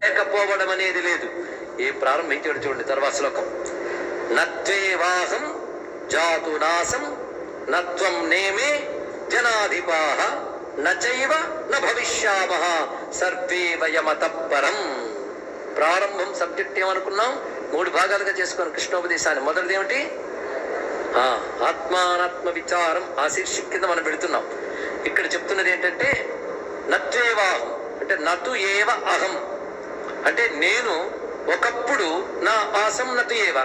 లేకపోవడం అనేది లేదు. ఏ ప్రారంభించాడు చూడండి తర్వాత శ్లోకం. నత్వేవాహం జాతు నాశం నత్వం నేమే జనాధిపాః నచైవ న భవిష్యామః సర్వే వయమతఃపరం. ప్రారంభం సబ్జెక్ట్ ఏమనుకున్నాం, 3 భాగాలుగా చేసుకున్నాం కృష్ణోపదేశాన్ని. మొదటిది ఏమిటి? ఆత్మానాత్మ విచారం. ఆ శీర్షిక కింద మనం పెడుతున్నాం. ఇక్కడ చెప్తున్నది ఏంటంటే నత్వేవాహం అంటే నతు ఏవ అహం అంటే నేను ఒకప్పుడు నా ఆసం నతు ఏవ,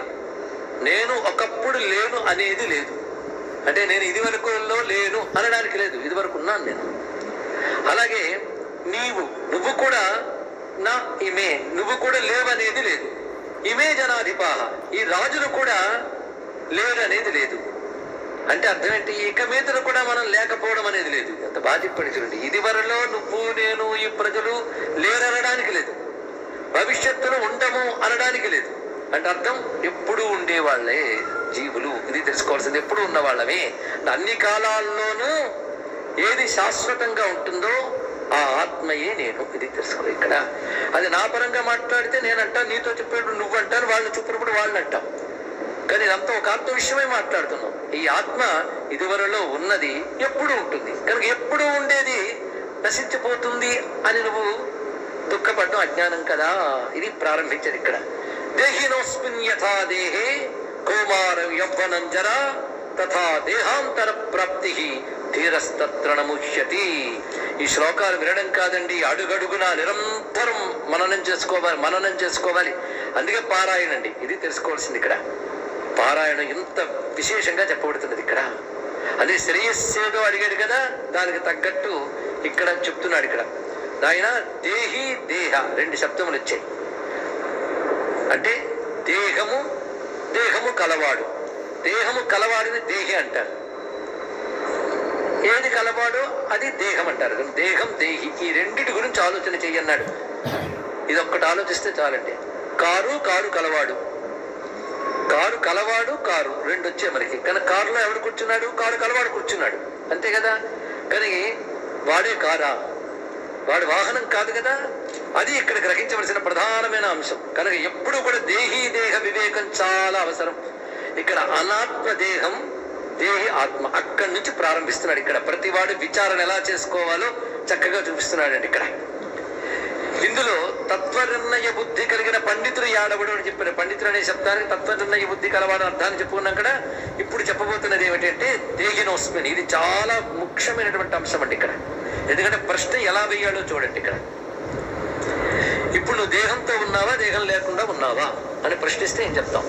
నేను ఒకప్పుడు లేను అనేది లేదు. అంటే నేను ఇది వరకులో లేను అనడానికి లేదు, ఇది వరకు ఉన్నాను నేను. అలాగే నువ్వు కూడా నా ఇమే, నువ్వు కూడా లేవనేది లేదు. ఇమే జనాధిపాః, ఈ రాజులు కూడా లేరు అనేది లేదు. అంటే అర్థం ఏంటి? ఇక మీద కూడా మనం లేకపోవడం అనేది లేదు. ఎంత బాగా చెప్పండి చూడండి. ఇది వరలో నువ్వు నేను ఈ ప్రజలు లేరనడానికి లేదు, భవిష్యత్తులో ఉండము అనడానికి లేదు. అంటే అర్థం ఎప్పుడు ఉండేవాళ్లే జీవులు. ఇది తెలుసుకోవాల్సింది. ఎప్పుడు ఉన్న వాళ్ళమే. అన్ని కాలాల్లోనూ ఏది శాశ్వతంగా ఉంటుందో ఆ ఆత్మయే నేను. ఇది తెలుసుకో. ఇక్కడ అది నా పరంగా మాట్లాడితే నేనంటా, నీతో చెప్పేప్పుడు నువ్వు అంటాను, వాళ్ళని చూపినప్పుడు వాళ్ళని అంటాం. కానీ ఇదంతా ఒక ఆత్మ విషయమే మాట్లాడుతున్నాం. ఈ ఆత్మ ఇదివరలో ఉన్నది, ఎప్పుడు ఉంటుంది. కనుక ఎప్పుడు ఉండేది నశించిపోతుంది అని నువ్వు దుఃఖపడడం అజ్ఞానం కదా. ఇది ప్రారంభించారు ఇక్కడ. దేహినోస్మిన్ యథా దేహే కౌమార యవ్వనం జరా తథా దేహాంతర ప్రాప్తి ధీరస్తత్ర నముష్యతి. ఈ శ్లోకాలు వినడం కాదండి, అడుగడుగున నిరంతరం మననం చేసుకోవాలి. అందుకే పారాయణ అండి. ఇది తెలుసుకోవాల్సింది ఇక్కడ. పారాయణం ఇంత విశేషంగా చెప్పబడుతున్నది ఇక్కడ. అదే శ్రేయస్సేదో అడిగాడు కదా, దానికి తగ్గట్టు ఇక్కడ చెప్తున్నాడు. ఇక్కడ ఆయన దేహి దేహ 2 శబ్దములు వచ్చాయి. అంటే దేహము కలవాడు. దేహము కలవాడిని దేహి అంటారు. ఏది కలవాడో అది దేహం అంటారు. దేహం దేహి ఈ రెండిటి గురించి ఆలోచన చెయ్యన్నాడు. ఇది ఒక్కటి ఆలోచిస్తే చాలండి. కారు కలవాడు, కారు కలవాడు, కారు 2 వచ్చాయి మనకి. కానీ కారులో ఎవడు కూర్చున్నాడు? కారు కలవాడు కూర్చున్నాడు, అంతే కదా. కానీ వాడే కారా? వాడి వాహనం కాదు కదా. అది ఇక్కడ గ్రహించవలసిన ప్రధానమైన అంశం. కనుక ఎప్పుడు కూడా దేహి దేహ వివేకం చాలా అవసరం. ఇక్కడ అనాత్మ దేహం, దేహి ఆత్మ, అక్కడి నుంచి ప్రారంభిస్తున్నాడు. ఇక్కడ ప్రతివాడు విచారణ ఎలా చేసుకోవాలో చక్కగా చూపిస్తున్నాడండి. ఇక్కడ ఇందులో తత్వనిర్ణయ బుద్ధి కలిగిన పండితుడు యాడవడు అని చెప్పిన పండితుడు అనే శబ్దానికి తత్వనిర్ణయ బుద్ధి కలవాడు అర్థాన్ని చెప్పుకున్నాం కదా. ఇప్పుడు చెప్పబోతున్నది ఏమిటంటే దేహినోస్మిన్. ఇది చాలా ముఖ్యమైనటువంటి అంశం అండి ఇక్కడ. ఎందుకంటే ప్రశ్న ఎలా వేయాలో చూడండి ఇక్కడ. ఇప్పుడు నువ్వు దేహంతో ఉన్నావా, దేహం లేకుండా ఉన్నావా అని ప్రశ్నిస్తే ఏం చెప్తాం?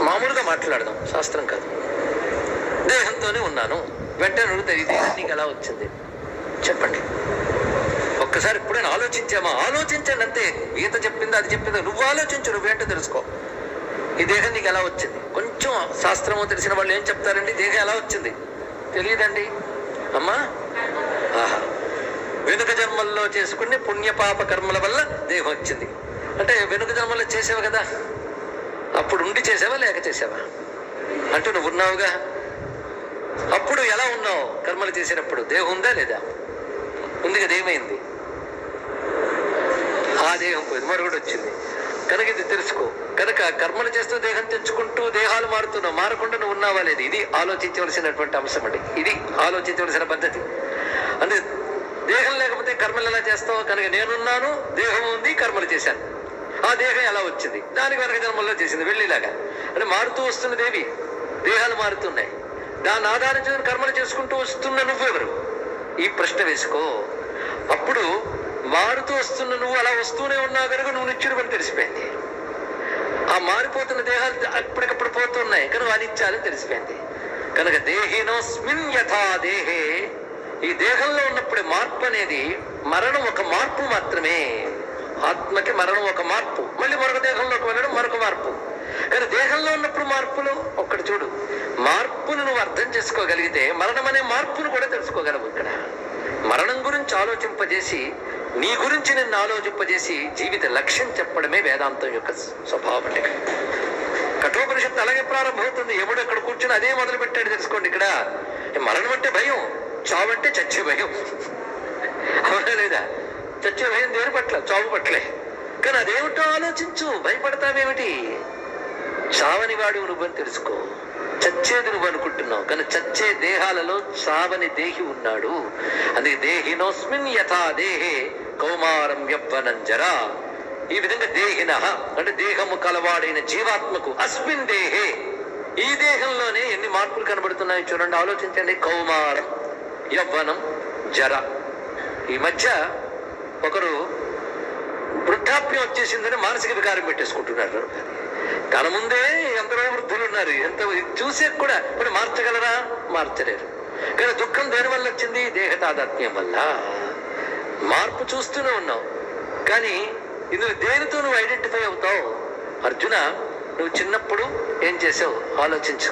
మామూలుగా మాట్లాడదాం, శాస్త్రం కాదు. దేహంతోనే ఉన్నాను. వెంటనే అడుగుతాయి, ఈ దేహం నీకు ఎలా వచ్చింది చెప్పండి. ఒక్కసారి ఎప్పుడైనా ఆలోచించామా? ఆలోచించండి అంతే. గీత చెప్పింది, అది చెప్పింది, నువ్వు ఆలోచించు, నువ్వేంటో తెలుసుకో. ఈ దేహం నీకు ఎలా వచ్చింది? కొంచెం శాస్త్రము తెలిసిన వాళ్ళు ఏం చెప్తారండి? దేహం ఎలా వచ్చింది తెలియదండి అమ్మా. వెనుక జన్మల్లో చేసుకుని పుణ్యపాప కర్మల వల్ల దేహం వచ్చింది. అంటే వెనుక జన్మల్లో చేసావు కదా, అప్పుడు ఉండి చేసావా లేక చేసావా? అంటూ నువ్వు ఉన్నావుగా. అప్పుడు ఎలా ఉన్నావు? కర్మలు చేసినప్పుడు దేహం ఉందా లేదా? ఉంది కదా. ఏమైంది? ఆ దేహం పోయింది, మరొకటి వచ్చింది. కనుక ఇది తెలుసుకో. కనుక కర్మలు చేస్తూ దేహం తెచ్చుకుంటూ దేహాలు మారుతున్నావు, మారకుండా నువ్వు ఉన్నావా లేదు? ఇది ఆలోచించవలసినటువంటి అంశం అండి. ఇది ఆలోచించవలసిన పద్ధతి. అంటే దేహం లేకపోతే కర్మలు ఎలా చేస్తావు? కనుక నేనున్నాను, దేహం ఉంది, కర్మలు చేశాను. ఆ దేహం ఎలా వచ్చింది? దానికి వెనక జన్మల్లో చేసింది వెళ్ళేలాగా. అంటే మారుతూ వస్తున్న దేవి, దేహాలు మారుతున్నాయి. దాన్ని ఆధారం చేసుకుని కర్మలు చేసుకుంటూ వస్తున్న నువ్వెవరు? ఈ ప్రశ్న వేసుకో. అప్పుడు మారుతూ వస్తున్న నువ్వు అలా వస్తూనే ఉన్నావు కనుక నువ్వు నిత్యుడు అని తెలిసిపోయింది. ఆ మారిపోతున్న దేహాలు అప్పటికప్పుడు పోతున్నాయి కనుక అనిత్యాలని తెలిసిపోయింది. కనుక దేహినోస్మిన్ యథా దేహే, ఈ దేహంలో ఉన్నప్పుడే మార్పు అనేది, మరణం ఒక మార్పు మాత్రమే. ఆత్మకి మరణం ఒక మార్పు, మళ్ళీ మరొక దేహంలోకి వెళ్ళడం మరొక మార్పు. కానీ దేహంలో ఉన్నప్పుడు మార్పులు ఒక్కటి చూడు. మార్పును నువ్వు అర్థం చేసుకోగలిగితే మరణం అనే మార్పును కూడా తెలుసుకోగలవు. ఇక్కడ మరణం గురించి ఆలోచింపజేసి, నీ గురించి నిన్ను ఆలోచింపజేసి జీవిత లక్ష్యం చెప్పడమే వేదాంతం యొక్క స్వభావం. అంటే కఠోపనిషత్తు అలాగే ప్రారంభమవుతుంది. ఎవడు అక్కడ కూర్చుని అదే మొదలు పెట్టాడు తెలుసుకోండి. ఇక్కడ మరణం అంటే భయం, చావు అంటే చచ్చే భయం. అవునా లేదా? చచ్చే భయం దేని పట్ల? చావు పట్లే. కానీ అదేమిటో ఆలోచించు, భయపడతావేమిటి? చావని వాడు నువ్వని తెలుసుకో. చచ్చేది నువ్వు అనుకుంటున్నావు, కానీ చచ్చే దేహాలలో చావని దేహి ఉన్నాడు. అందుకే దేహినోస్మిన్ యథా దేహే కౌమారం యవ్వనం జరా. ఈ విధంగా దేహిన అంటే దేహము కలవాడైన జీవాత్మకు అస్మిన్ దేహే, ఈ దేహంలోనే ఎన్ని మార్పులు కనబడుతున్నాయో చూడండి, ఆలోచించండి. కౌమారం, యవ్వనం, జర. ఈ మధ్య ఒకరు వృద్ధాప్యం వచ్చేసిందని మానసిక వికారం పెట్టేసుకుంటున్నారు. తన ముందే ఎంతలో వృద్ధులు ఉన్నారు, ఎంత చూసే కూడా ఇప్పుడు మార్చగలరా? మార్చలేరు. కానీ దుఃఖం దేని వల్ల వచ్చింది? దేహ తాదాత్మ్యం వల్ల. మార్పు చూస్తూనే ఉన్నావు, కానీ ఇందులో దేనితో నువ్వు ఐడెంటిఫై అవుతావు? అర్జున, నువ్వు చిన్నప్పుడు ఏం చేసావు ఆలోచించు.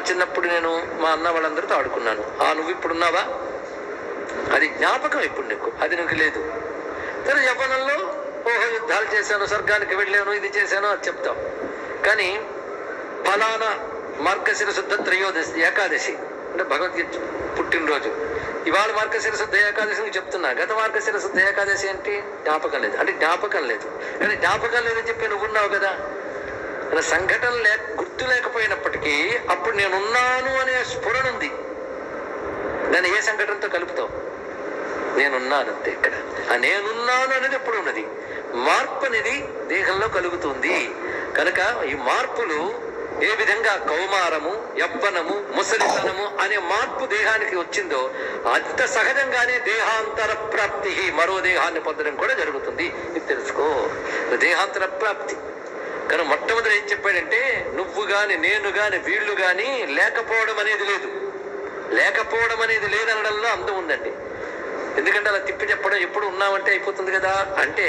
చిన్నప్పుడు నేను మా అన్న వాళ్ళందరితో ఆడుకున్నాను. నువ్వు ఇప్పుడున్నావా? అది జ్ఞాపకం ఇప్పుడు నీకు, అది నీకు లేదు. సరే, యవ్వనంలో ఓహో యుద్ధాలు చేశాను, స్వర్గానికి వెళ్ళాను, ఇది చేశాను అది చెప్తావు. కానీ ఫలానా మార్గశిర శుద్ధ త్రయోదశి ఏకాదశి అంటే భగవద్గీత పుట్టినరోజు, ఇవాళ మార్గశిర శుద్ధ ఏకాదశి నువ్వు చెప్తున్నా. గత మార్గశిర శుద్ధ ఏకాదశి ఏంటి? జ్ఞాపకం లేదు. అంటే జ్ఞాపకం లేదు, కానీ జ్ఞాపకం లేదని చెప్పి నువ్వున్నావు కదా. సంఘటన గుర్తు లేకపోయినప్పటికీ అప్పుడు నేనున్నాను అనే స్ఫురణ ఉంది. దాన్ని ఏ సంఘటనతో కలుపుతావు? నేనున్నాను అంతే. ఇక్కడ నేనున్నాను అనేది ఎప్పుడు ఉన్నది. మార్పు అనేది దేహంలో కలుగుతుంది. కనుక ఈ మార్పులు ఏ విధంగా కౌమారము, యవ్వనము, ముసలితనము అనే మార్పు దేహానికి వచ్చిందో అంత సహజంగానే దేహాంతర ప్రాప్తి, మరో దేహాన్ని పొందడం కూడా జరుగుతుంది. ఇది తెలుసుకో, దేహాంతర ప్రాప్తి. కానీ మొట్టమొదటి ఏం చెప్పాడంటే, నువ్వు గాని నేను గాని వీళ్ళు గాని లేకపోవడం అనేది లేదు. లేకపోవడం అనేది లేదనడంలో అందం ఉందండి. ఎందుకంటే అలా తిప్పి చెప్పడం, ఎప్పుడు ఉన్నామంటే అయిపోతుంది కదా. అంటే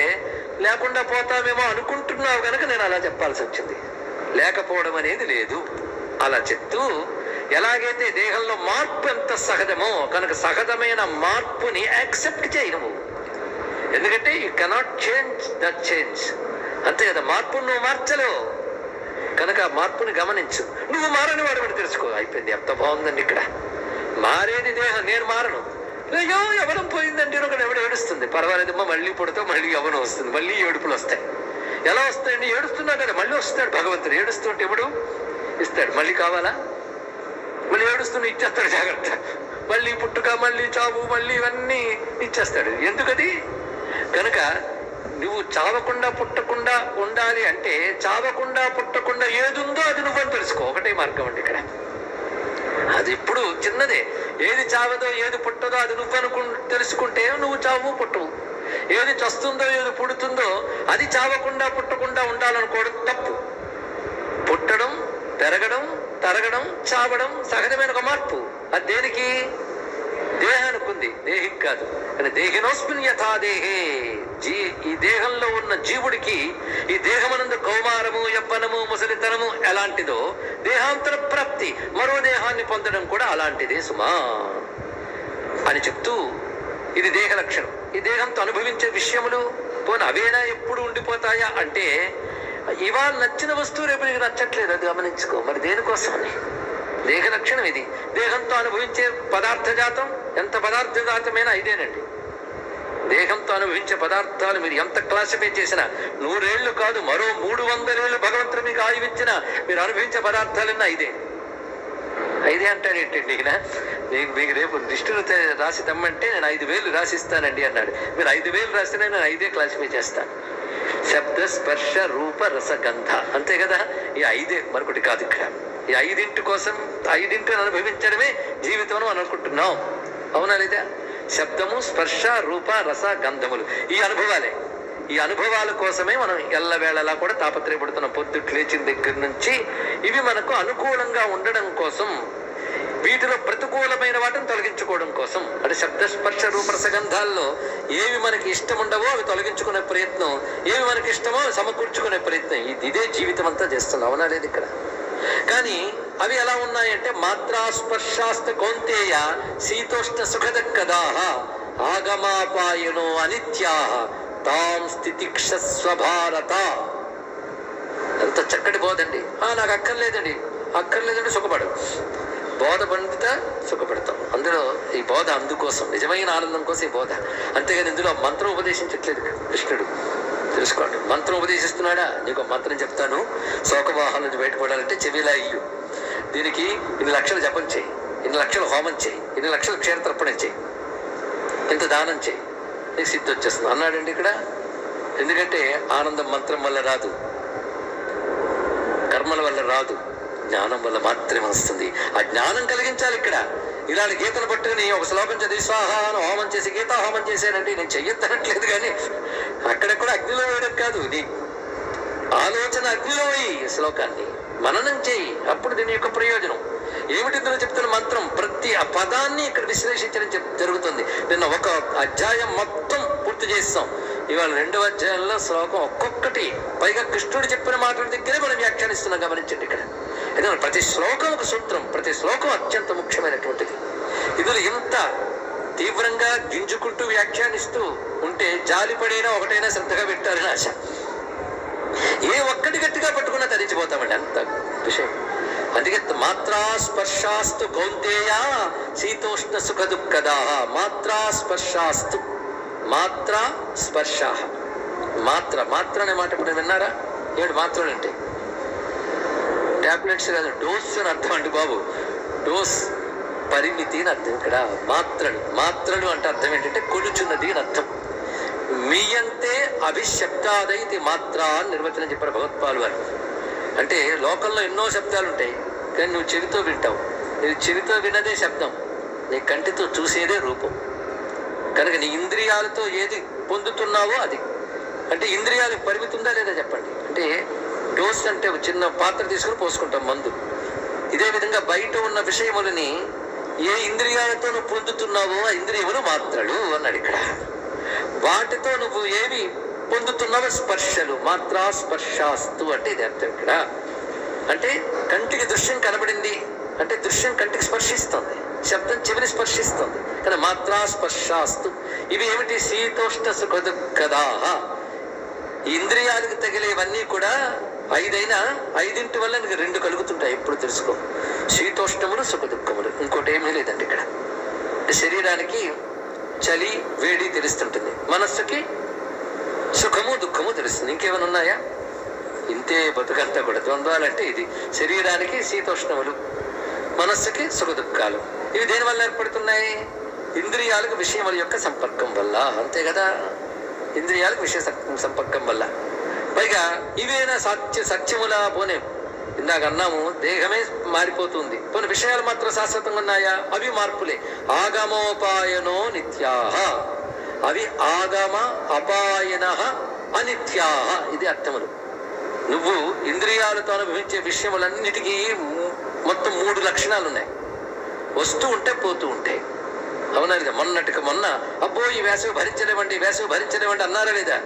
లేకుండా పోతామేమో అనుకుంటున్నావు కనుక నేను అలా చెప్పాల్సి వచ్చింది. లేకపోవడం అనేది లేదు అలా చెప్తూ, ఎలాగైతే దేహంలో మార్పు ఎంత సహజమో కనుక సహజమైన మార్పుని యాక్సెప్ట్ చేయను. ఎందుకంటే you cannot change the change, అంతే కదా. మార్పును నువ్వు మార్చలేవు కనుక మార్పుని గమనించు. నువ్వు మారని వాడు తెలుసుకో. అయిపోయింది. ఎంత బాగుందండి ఇక్కడ. మారేది దేహం, నేను మారను. అయ్యో యవనం పోయిందంటే ఒకటి ఎవడు ఏడుస్తుంది, పర్వాలేదమ్మా మళ్ళీ పుడతావు, మళ్ళీ యవనం వస్తుంది, మళ్ళీ ఏడుపులు వస్తాయి. ఎలా వస్తాయండి? ఏడుస్తున్నా కదా, మళ్ళీ వస్తాడు భగవంతుడు. ఏడుస్తుంటే ఎవడు ఇస్తాడు? మళ్ళీ కావాలా? మళ్ళీ ఏడుస్తున్నా ఇచ్చేస్తాడు. జాగ్రత్త. మళ్ళీ పుట్టుక, మళ్ళీ చావు, మళ్ళీ ఇవన్నీ ఇచ్చేస్తాడు. ఎందుకది? కనుక నువ్వు చావకుండా పుట్టకుండా ఉండాలి అంటే చావకుండా పుట్టకుండా ఏదుందో అది నువ్వని తెలుసుకో. ఒకటే మార్గం అండి ఇక్కడ. అది ఇప్పుడు చిన్నదే. ఏది చావదో ఏది పుట్టదో అది నువ్వు తెలుసుకుంటే నువ్వు చావు పుట్టవు. ఏది చస్తుందో ఏది పుడుతుందో అది చావకుండా పుట్టకుండా ఉండాలనుకోవడం తప్పు. పుట్టడం, పెరగడం, తరగడం, చావడం సహజమైన ఒక మార్పు. అది దేనికి? దేహానికి ఉంది, దేహికి కాదు. కానీ దేహినోస్మిన్ యథా దేహే, ఈ దేహంలో ఉన్న జీవుడికి ఈ దేహమనందు కౌమారము, యవ్వనము, ముసలితనము ఎలాంటిదో దేహాంతర ప్రాప్తి, మరో దేహాన్ని పొందడం కూడా అలాంటిదే సుమా అని చెప్తూ, ఇది దేహ లక్షణం. ఈ దేహంతో అనుభవించే విషయములు పోనీ అవేనా ఎప్పుడు ఉండిపోతాయా అంటే, ఇవాళ నచ్చిన వస్తువు రేపు నీకు నచ్చట్లేదు, అది గమనించుకో. మరి దేనికోసమని? దేహ లక్షణం ఇది. దేహంతో అనుభవించే పదార్థ జాతం, ఎంత పదార్థ జాతమైనా ఇదేనండి. దేహంతో అనుభవించే పదార్థాలు మీరు ఎంత క్లాసిఫై చేసినా 100 ఏళ్ళు కాదు, మరో 300 ఏళ్ళు భగవంతుడు మీకు ఆయువిచ్చినా మీరు అనుభవించే పదార్థాలన్నా ఇదే. ఐదే అంటాడు ఏంటండి ఈయన? మీకు రేపు లిస్టులు రాసి తెమ్మంటే నేను 5,000 రాసిస్తానండి అన్నాడు. మీరు 5,000 రాసినా నేను 5 క్లాసిఫై చేస్తాను. శబ్ద, స్పర్శ, రూప, రస, గంధ, అంతే కదా. ఈ 5 మరొకటి కాదు. ఇక్కడ ఈ 5 కోసం 5 అనుభవించడమే జీవితం అని అనుకుంటున్నాం. అవునా లేదా? శబ్దము, స్పర్శ, రూప, రస, గంధములు ఈ అనుభవాలే. ఈ అనుభవాల కోసమే మనం ఎల్లవేళలా కూడా తాపత్రయపడుతున్నాం. పొద్దుట్లు లేచిన దగ్గర నుంచి ఇవి మనకు అనుకూలంగా ఉండడం కోసం, వీటిలో ప్రతికూలమైన వాటిని తొలగించుకోవడం కోసం. అంటే శబ్ద, స్పర్శ, రూప, రస, గంధాల్లో ఏవి మనకి ఇష్టం ఉండవో అవి తొలగించుకునే ప్రయత్నం, ఏవి మనకి ఇష్టమో సమకూర్చుకునే ప్రయత్నం. ఇదే జీవితం అంతా చేస్తున్నాం. అవునా లేదు? ఇక్కడ కానీ అవి ఎలా ఉన్నాయంటే, మాత్రా స్పర్శాస్త కౌంతేయ శీతోష్ణ సుఖద కదాహ ఆగమాపాయనో అనిత్యాహ తాం స్థితిక్షస్వ భారత. ఎంత చక్కటి బోధండి. నాకు అక్కర్లేదండి, అక్కర్లేదండి సుఖపడు. బోధ పండిత సుఖపడతాం. అందులో ఈ బోధ అందుకోసం, నిజమైన ఆనందం కోసం ఈ బోధ. అంతేగాని ఇందులో మంత్రం ఉపదేశించట్లేదు కృష్ణుడు. తెలుసుకోండి. మంత్రం ఉపదేశిస్తున్నాడా? నీకు మంత్రం చెప్తాను, శోకవాహం నుంచి బయటపడాలంటే చెవిలా ఇయ్యు, దీనికి ఇన్ని లక్షలు జపం చేయి, ఇన్ని లక్షలు హోమం చేయి, ఇన్ని లక్షలు క్షేత్రర్పణం చేయి, ఇంత దానం చేయి, నీకు సిద్ధి వచ్చేస్తుంది అన్నాడండి ఇక్కడ. ఎందుకంటే ఆనందం మంత్రం వల్ల రాదు, కర్మల వల్ల రాదు, జ్ఞానం వల్ల మాత్రమే వస్తుంది. ఆ జ్ఞానం కలిగించాలి ఇక్కడ. ఇలాంటి గీతను పట్టుకుని ఒక శ్లోకం చదివి స్వాహాను హోమం చేసి గీతా హోమం చేశానంటే నేను చెయ్యొద్దనట్లేదు, కానీ అక్కడెక్కడ అగ్నిలో వేయడం కాదు, నీ ఆలోచన అగ్నిలో వేయి, శ్లోకాన్ని మననం చేయి, అప్పుడు దీని యొక్క ప్రయోజనం ఏమిటి? ఇందులో చెప్తున్న మంత్రం ప్రతి ఆ పదాన్ని ఇక్కడ విశ్లేషించడం జరుగుతుంది. నిన్న ఒక అధ్యాయం మొత్తం పూర్తి చేస్తాం, ఇవాళ 2వ అధ్యాయంలో శ్లోకం ఒక్కొక్కటి, పైగా కృష్ణుడు చెప్పిన మాటల దగ్గరే మనం వ్యాఖ్యానిస్తున్నాం. గమనించండి ఇక్కడ, ఎందుకంటే ప్రతి శ్లోకం ఒక సూత్రం, ప్రతి శ్లోకం అత్యంత ముఖ్యమైనటువంటిది. ఇందులో ఇంత తీవ్రంగా గింజుకుంటూ వ్యాఖ్యానిస్తూ ఉంటే జాలిపడైనా ఒకటైనా శ్రద్ధగా పెట్టారని ఆశ. ఏ ఒక్కటి గట్టిగా పట్టుకున్నా తరించిపోతామండి, అంత విషయం. అందుకే మాత్రా స్పర్శాస్తు కౌంతేయ శీతోష్ణ సుఖ దుఃఖదా. మాత్రా స్పర్శాస్తు, మాత్ర స్పర్శ, మాత్ర మాత్ర అనే మాట ఇప్పుడు విన్నారా? 7 మాత్రలు అంటే టాబ్లెట్స్ కాదు, డోస్ అని అర్థం అండి బాబు. డోస్ పరిమితి అని అర్థం. ఇక్కడ మాత్రలు, మాత్రలు అంటే అర్థం ఏంటంటే కొలుచున్నది అని అర్థం. మీయంతే అభిశబ్దాదైతి మాత్ర అని నిర్వచనం చెప్పారు భగవత్పాల్ వారు. అంటే లోకంలో ఎన్నో శబ్దాలు ఉంటాయి, కానీ నువ్వు చెవితో వింటావు. ఇది చెవితో విన్నదే శబ్దం, నీ కంటితో చూసేదే రూపం. కనుక నీ ఇంద్రియాలతో ఏది పొందుతున్నావో అది. అంటే ఇంద్రియాలకు పరిమితి ఉందా లేదా చెప్పండి. అంటే డోస్ అంటే చిన్న పాత్ర తీసుకుని పోసుకుంటాం మందు. ఇదే విధంగా బయట ఉన్న విషయములని ఏ ఇంద్రియాలతో నువ్వు పొందుతున్నావో ఆ ఇంద్రియములు మాత్రలు అన్నాడు ఇక్కడ. వాటితో నువ్వు ఏవి పొందుతున్నావో స్పర్శలు, మాత్రా స్పర్శాస్తు అంటే ఇది అర్థం ఇక్కడ. అంటే కంటికి దృశ్యం కనబడింది అంటే దృశ్యం కంటికి స్పర్శిస్తుంది, శబ్దం చెవిని స్పర్శిస్తుంది, కానీ మాత్రా స్పర్శాస్తు. ఇవి ఏమిటి? శీతోష్ణ సుఖ దుఃఖదాహ. ఇంద్రియాలకు తగిలేవన్నీ కూడా 5 అయినా 5 వల్ల నీకు 2 కలుగుతుంటాయి. ఇప్పుడు తెలుసుకో, శీతోష్ణములు సుఖ దుఃఖములు, ఇంకోటి ఏమీ లేదండి ఇక్కడ. శరీరానికి చలి వేడి తెలుస్తుంటుంది, మనస్సుకి సుఖము దుఃఖము తెలుస్తుంది. ఇంకేమైనా ఉన్నాయా? ఇంతే బతుకంతా కూడా. ద్వంద్వాలంటే ఇది. శరీరానికి శీతోష్ణములు, మనస్సుకి సుఖ దుఃఖాలు. ఇవి దేని వల్ల ఏర్పడుతున్నాయి? ఇంద్రియాలకు విషయముల యొక్క సంపర్కం వల్ల. అంతే కదా, ఇంద్రియాలకు విషయ సంపర్కం వల్ల. పైగా ఇవేనా సత్యములా? పోనే ఇందాక అన్నాము, దేహమే మారిపోతుంది, పోనీ విషయాలు మాత్రం శాశ్వతంగా ఉన్నాయా? అవి మార్పులే. ఆగమోపాయనో నిత్యాహ, అవి ఆగమ అపాయన అనిత్యాహ. ఇది అర్థములు. నువ్వు ఇంద్రియాలతో అనుభవించే విషయములన్నిటికీ మొత్తం 3 లక్షణాలు ఉన్నాయి. వస్తూ ఉంటే పోతూ ఉంటాయి. అవునా లేదా? మొన్నటికి మొన్న అబ్బో ఈ వేసవి భరించలేమండి, వేసవి భరించలేమండి అన్నారా లేదా?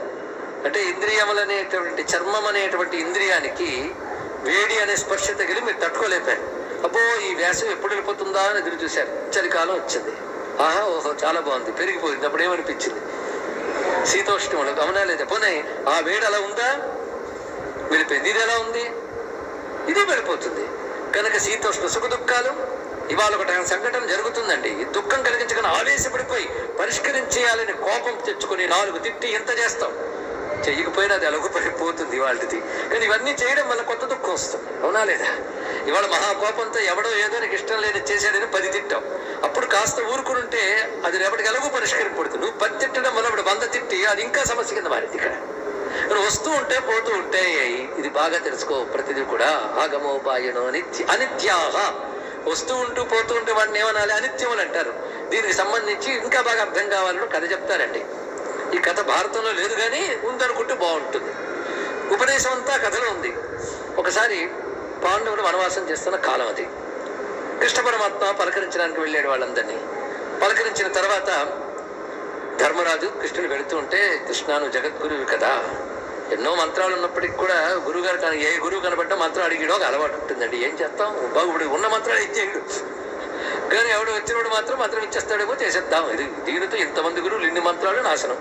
అంటే ఇంద్రియములనేటువంటి చర్మం అనేటువంటి ఇంద్రియానికి వేడి అనే స్పర్శ తగిలి మీరు తట్టుకోలేపారు. అబ్బో ఈ వేసవి ఎప్పుడు వెళ్ళిపోతుందా అని ఎదురు చూశారు. చలికాలం వచ్చింది, ఆహా ఓహో చాలా బాగుంది, పెరిగిపోయింది. అప్పుడు ఏమనిపించింది? శీతోష్ణములు. అవునా లేదా? పోనీ ఆ వేడి అలా ఉందా? వెళ్ళిపోయింది. ఇది ఎలా ఉంది? ఇది వెళ్ళిపోతుంది. కనుక శీతోష్ణ సుఖ దుఃఖాలు. ఇవాళ ఒక సంఘటన జరుగుతుందండి, దుఃఖం కలిగించకుండా ఆవేశపడిపోయి పరిష్కరించేయాలని కోపం తెచ్చుకుని 4 తిట్టి ఎంత చేస్తాం? చెయ్యకపోయినా అది అలుగుపడిపోతుంది వాళ్ళది. కానీ ఇవన్నీ చేయడం వల్ల కొత్త దుఃఖం వస్తుంది. అవునా లేదా? ఇవాళ మహాకోపంతో ఎవడో ఏదో నీకు ఇష్టం లేని చేశాడని 10 తిట్టాం. అప్పుడు కాస్త ఊరుకునుంటే అది రేపటికి ఎలాగో పరిష్కరింపడుతుంది. నువ్వు 10 తిట్టడం వల్ల ఇప్పుడు 100 తిట్టి అది ఇంకా సమస్య కింద మారింది ఇక్కడ. వస్తూ ఉంటే పోతూ ఉంటే ఇది బాగా తెలుసుకో. ప్రతిదీ కూడా ఆగమోపాయనో అనిత్యాహ. వస్తూ ఉంటూ పోతూ ఉంటే వాడిని ఏమనాలి? అనిత్యములు అంటారు. దీనికి సంబంధించి ఇంకా బాగా అర్థం కావాలని కథ చెప్తారండి. ఈ కథ భారతంలో లేదు కానీ ఉందనుకుంటే బాగుంటుంది. ఉపదేశం అంతా కథలో ఉంది. ఒకసారి పాండవులు వనవాసం చేస్తున్న కాలం అది. కృష్ణ పరమాత్మ పలకరించడానికి వెళ్ళాడు వాళ్ళందరినీ. పలకరించిన తర్వాత ధర్మరాజు కృష్ణుడు వెళుతూ ఉంటే, కృష్ణ నువ్వు జగద్గురువు కదా, ఎన్నో మంత్రాలు ఉన్నప్పటికీ కూడా గురువుగారు ఏ గురువు కనబడ్డా మంత్రం అడిగిడో ఒక అలవాటు ఉంటుందండి. ఏం చేస్తాం, బాగుపడి ఉన్న మంత్రాలు ఇచ్చేయడు. కానీ ఎవడు వచ్చినప్పుడు మాత్రం మంత్రం ఇచ్చేస్తాడేమో చేసేద్దాం. ఇది దీనితో ఇంతమంది గురువులు ఇన్ని మంత్రాలు నాశనం.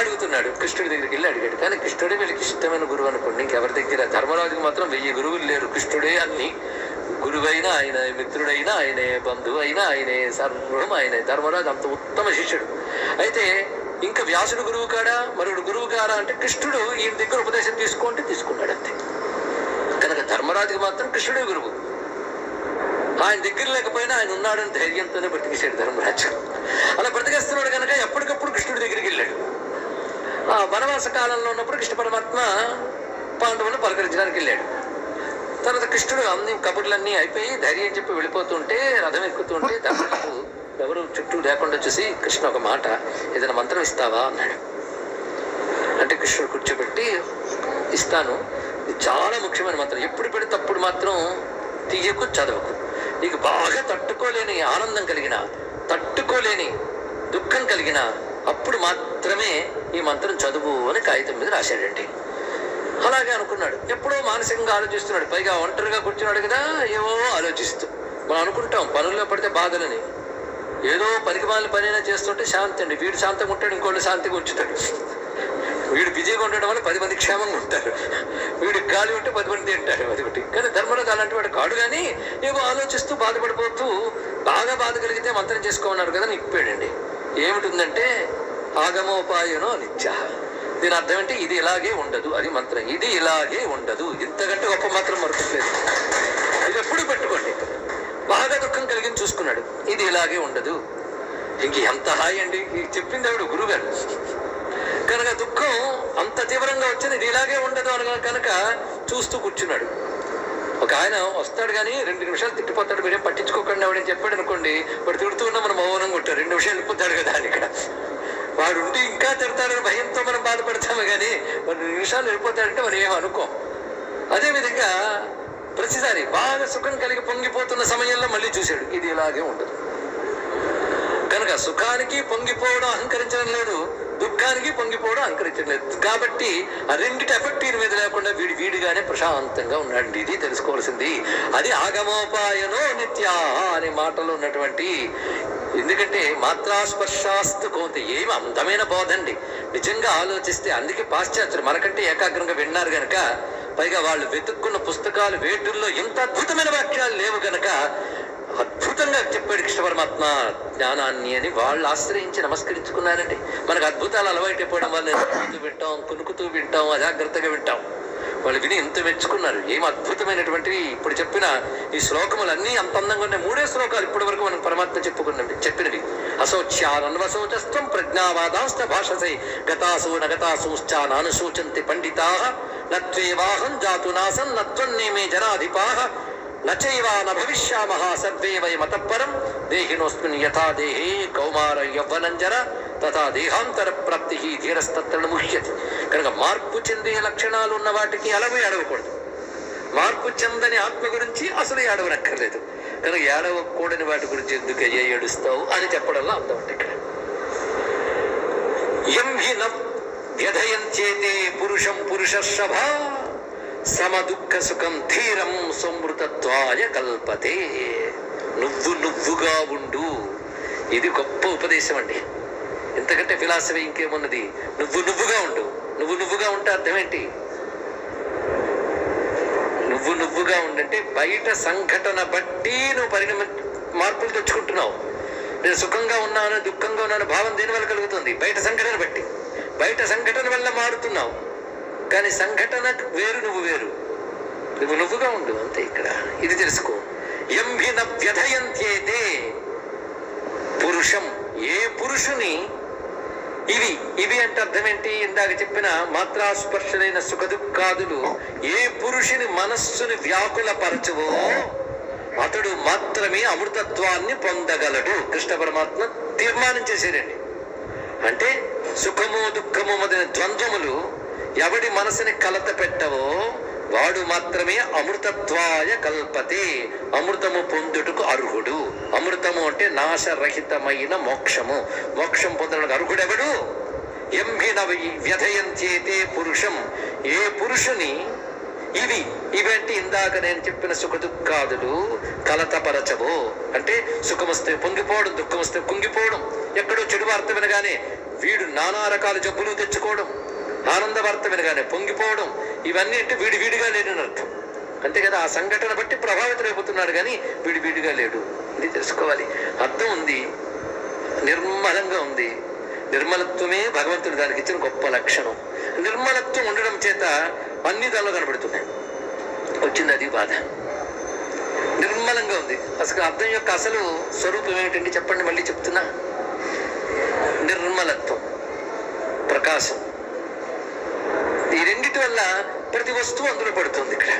అడుగుతున్నాడు, కృష్ణుడి దగ్గరికి వెళ్ళి అడిగాడు. కానీ కృష్ణుడే వీళ్ళకి ఇష్టమైన గురువు అనుకోండి. ఇంకెవరి దగ్గర? ధర్మరాజుకి మాత్రం 1000 గురువులు లేరు. కృష్ణుడే అన్ని. గురువైనా ఆయన, మిత్రుడైనా ఆయనే, బంధువు అయినా ఆయనే, సర్వం ఆయనే. ధర్మరాజు అంత ఉత్తమ శిష్యుడు. అయితే ఇంకా వ్యాసుడు గురువు కాడా, మరొకడు గురువు కాడా అంటే కృష్ణుడు ఈయన దగ్గర ఉపదేశం తీసుకుంటే తీసుకున్నాడు అంతే. కనుక ధర్మరాజుకి మాత్రం కృష్ణుడే గురువు. ఆయన దగ్గర లేకపోయినా ఆయన ఉన్నాడని ధైర్యంతోనే బ్రతికేశాడు ధర్మరాజు. అలా బ్రతికేస్తున్నాడు కనుక ఎప్పటికప్పుడు కృష్ణుడి దగ్గరికి వెళ్ళాడు. ఆ వనవాస కాలంలో ఉన్నప్పుడు కృష్ణ పరమాత్మ పాండవులను పలకరించడానికి వెళ్ళాడు. తర్వాత కృష్ణుడు అన్ని కబుర్లన్నీ అయిపోయి ధైర్యం చెప్పి వెళ్ళిపోతుంటే, రథం ఎక్కుతుంటే ధర్మరాజు ఎవరు చుట్టూ లేకుండా చూసి, కృష్ణ ఒక మాట, ఏదైనా మంత్రం ఇస్తావా అన్నాడు. అంటే కృష్ణుడు కూర్చోబెట్టి, ఇస్తాను, ఇది చాలా ముఖ్యమైన మంత్రం, ఎప్పుడు పెడితే అప్పుడు మాత్రం తీయకు, చదవకు, నీకు బాగా తట్టుకోలేని ఆనందం కలిగిన, తట్టుకోలేని దుఃఖం కలిగిన అప్పుడు మాత్రమే ఈ మంత్రం చదువు అని కాగితం మీద రాశాడండి. అలాగే అనుకున్నాడు. ఎప్పుడో మానసికంగా ఆలోచిస్తున్నాడు. పైగా ఒంటరిగా కూర్చున్నాడు కదా, ఏవో ఆలోచిస్తూ. మనం అనుకుంటాం పనుల్లో పడితే బాధలని, ఏదో పనికిమాలిన పనైనా చేస్తుంటే శాంతి అండి. వీడు శాంతంగా ఉంటాడు, ఇంకోటి శాంతిగా ఉంచుతాడు. వీడు బిజీగా ఉండడం వల్ల 10 మంది క్షేమంగా ఉంటారు, వీడు గాలి ఉంటే 10 మంది తింటారు. అది ఒకటి. కానీ ధర్మరాజు అలాంటి వాడు కాడు. కానీ ఏవో ఆలోచిస్తూ బాధపడిపోతూ, బాగా బాధ కలిగితే మంత్రం చేసుకోమన్నారు కదా, నిప్పాడండి. ఏమిటిందంటే ఆగమోపాయనో నిత్య. దీని అర్థం అంటే ఇది ఇలాగే ఉండదు, అది మంత్రం. ఇది ఇలాగే ఉండదు, ఇంతకంటే గొప్ప మంత్రం మరొకట్లేదు. ఇది ఎప్పుడు పెట్టుకోండి. బాగా దుఃఖం కలిగింది చూసుకున్నాడు, ఇది ఇలాగే ఉండదు. ఇంక ఎంత హాయి అండి, చెప్పింది ఆవిడ గురుగారు. కనుక దుఃఖం అంత తీవ్రంగా వచ్చింది, ఇది ఇలాగే ఉండదు అనగా కనుక చూస్తూ కూర్చున్నాడు. ఒక ఆయన వస్తాడు కానీ 2 నిమిషాలు తిట్టిపోతాడు, మీరేం పట్టించుకోకండి ఆవిడని చెప్పాడు అనుకోండి, వాడు తిడుతూ ఉన్నా మనం మౌనంగా ఉంటాడు. 2 నిమిషాలు వెళ్ళిపోతాడు కదా అని. ఇక్కడ వాడు ఉండి ఇంకా తిడతాడని భయంతో మనం బాధపడతాము, కానీ 2 నిమిషాలు వెళ్ళిపోతాడంటే మనం ఏం అనుకోం. అదేవిధంగా ప్రతిసారి బాగా సుఖం కలిగి పొంగిపోతున్న సమయంలో మళ్ళీ చూశాడు, ఇది ఇలాగే ఉండదు. కనుక సుఖానికి పొంగిపోవడం అహంకరించడం లేదు, దుఃఖానికి పొంగిపోవడం అహంకరించడం లేదు. కాబట్టి ఆ రెండిటి ఎఫెక్ట్ వీరి మీద లేకుండా వీడిగానే ప్రశాంతంగా ఉన్నాడు. ఇది తెలుసుకోవాల్సింది. అది ఆగమోపాయనో నిత్యా అనే మాటలో ఉన్నటువంటి. ఎందుకంటే మాత్రాస్పర్శాస్తు కోతి, ఏమి అందమైన బోధండి నిజంగా ఆలోచిస్తే. అందుకే పాశ్చాత్యులు మనకంటే ఏకాగ్రంగా విన్నారు గనక, పైగా వాళ్ళు వెతుక్కున్న పుస్తకాలు వేటుల్లో ఎంత అద్భుతమైన వాక్యాలు లేవు గనక అద్భుతంగా చెప్పాడు కృష్ణ పరమాత్మ జ్ఞానాన్ని అని వాళ్ళు ఆశ్రయించి నమస్కరించుకున్నారండి. మనకు అద్భుతాలు అలవాటైపోవడం వల్ల నవ్వుతూ వింటాం, కునుకుతూ వింటాం, అజాగ్రత్తగా వింటాం. వాళ్ళు విని ఎంత మెచ్చుకున్నారు. ఏం అద్భుతమైనటువంటివి ఇప్పుడు చెప్పిన ఈ శ్లోకములన్నీ అంత అందంగా ఉన్నాయి. 3 శ్లోకాలు ఇప్పటి వరకు మనం పరమాత్మ చెప్పినవి. అశోచ్యానన్వశోచస్త్వం ప్రజ్ఞావాదాంస్త భాషసై గతాసో నగతాసోశ్చ నానుశోచంతి పండితాః నత్వేవాహం జాతు నాసన్ నత్వన్నేమే జనాధిపాః నచైవా న భవిష్యామః సర్వే వై మతఃపరం దేహినోస్మిన్ యథా దేహే కౌమార యవ్వనంజర తథా దేహాంతర ప్రాప్తి ధీరస్తత్ర ముహ్యతి. కనుక మార్పు చెందే లక్షణాలు ఉన్న వాటికి అలవి అడవకూడదు. మార్పు చెందని ఆత్మ గురించి అసలు ఏడవనక్కర్లేదు. కనుక ఏడవకూడని వాటి గురించి ఎందుకు ఏడుస్తావు అని చెప్పడంలో అర్థం ఉంది. ఇక్కడ యం హి న వ్యధయంత్యేతే పురుషం పురుషర్షభ సమ దుఃఖ సుఖం ధీరం సమృతత్వాయ కల్పతే. నువ్వుగా ఉండు. ఇది గొప్ప ఉపదేశం అండి. ఇంతకంటే ఫిలాసఫీ ఇంకేమున్నది? నువ్వుగా ఉండు. నువ్వుగా ఉంటే అర్థం ఏంటి? నువ్వుగా ఉండంటే బయట సంఘటన బట్టి నువ్వు మార్పులు తెచ్చుకుంటున్నావు. నేను సుఖంగా ఉన్నాను, దుఃఖంగా ఉన్నాను భావం దేనివల్ల కలుగుతుంది? బయట సంఘటన బట్టి. బయట సంఘటన వల్ల మారుతున్నావు, కానీ సంఘటన వేరు, నువ్వు వేరు. నువ్వుగా ఉండు అంతే. ఇక్కడ ఇది తెలుసుకో. యం హి న వ్యధయంత్యేతే పురుషం, ఏ పురుషుని ఇవి అంటే అర్థం ఏంటి? ఇందాక చెప్పిన మాత్రాస్పర్శలైన సుఖ దుఃఖాదులు ఏ పురుషుని మనస్సుని వ్యాకులపరచువో అతడు మాత్రమే అమృతత్వాన్ని పొందగలడు. కృష్ణ పరమాత్మ తీర్మానం చేశారండి. అంటే సుఖము దుఃఖము మొదలైన ద్వంద్వములు ఎవడి మనసుని కలత పెట్టవో వాడు మాత్రమే అమృతత్వాయ కల్పతే, అమృతము పొందుటకు అర్హుడు. అమృతము అంటే నాశరహితమైన మోక్షము. మోక్షం పొందడానికి అర్హుడెవడు? యం హి న వ్యధయంత్యేతే పురుషం, ఏ పురుషుని ఇవంటే ఇందాక నేను చెప్పిన సుఖ దుఃఖాదులు కలతపరచవో, అంటే సుఖం వస్తే పొంగిపోవడం, దుఃఖం వస్తే కుంగిపోవడం, ఎక్కడో చెడు వార్త వినగానే వీడు నానా రకాల జబ్బులు తెచ్చుకోవడం, ఆనంద వార్త వినగానే పొంగిపోవడం, ఇవన్నీ అంటే వీడిగా లేడని అర్థం. అంతే కదా. ఆ సంఘటన బట్టి ప్రభావితమైపోతున్నాడు కానీ వీడిగా లేడు. ఇది తెలుసుకోవాలి. అర్థం ఉంది, నిర్మలంగా ఉంది. నిర్మలత్వమే భగవంతుడు దానికి ఇచ్చిన గొప్ప లక్షణం. నిర్మలత్వం ఉండడం చేత అన్ని దానిలో కనబడుతున్నాయి. వచ్చింది అది బాధ. నిర్మలంగా ఉంది. అసలు అర్థం యొక్క అసలు స్వరూపం ఏమిటండి చెప్పండి, మళ్ళీ చెప్తున్నా. నిర్మలత్వం, ప్రకాశం. ఈ రెండిటి వల్ల ప్రతి వస్తువు అందులో పడుతుంది. ఇక్కడ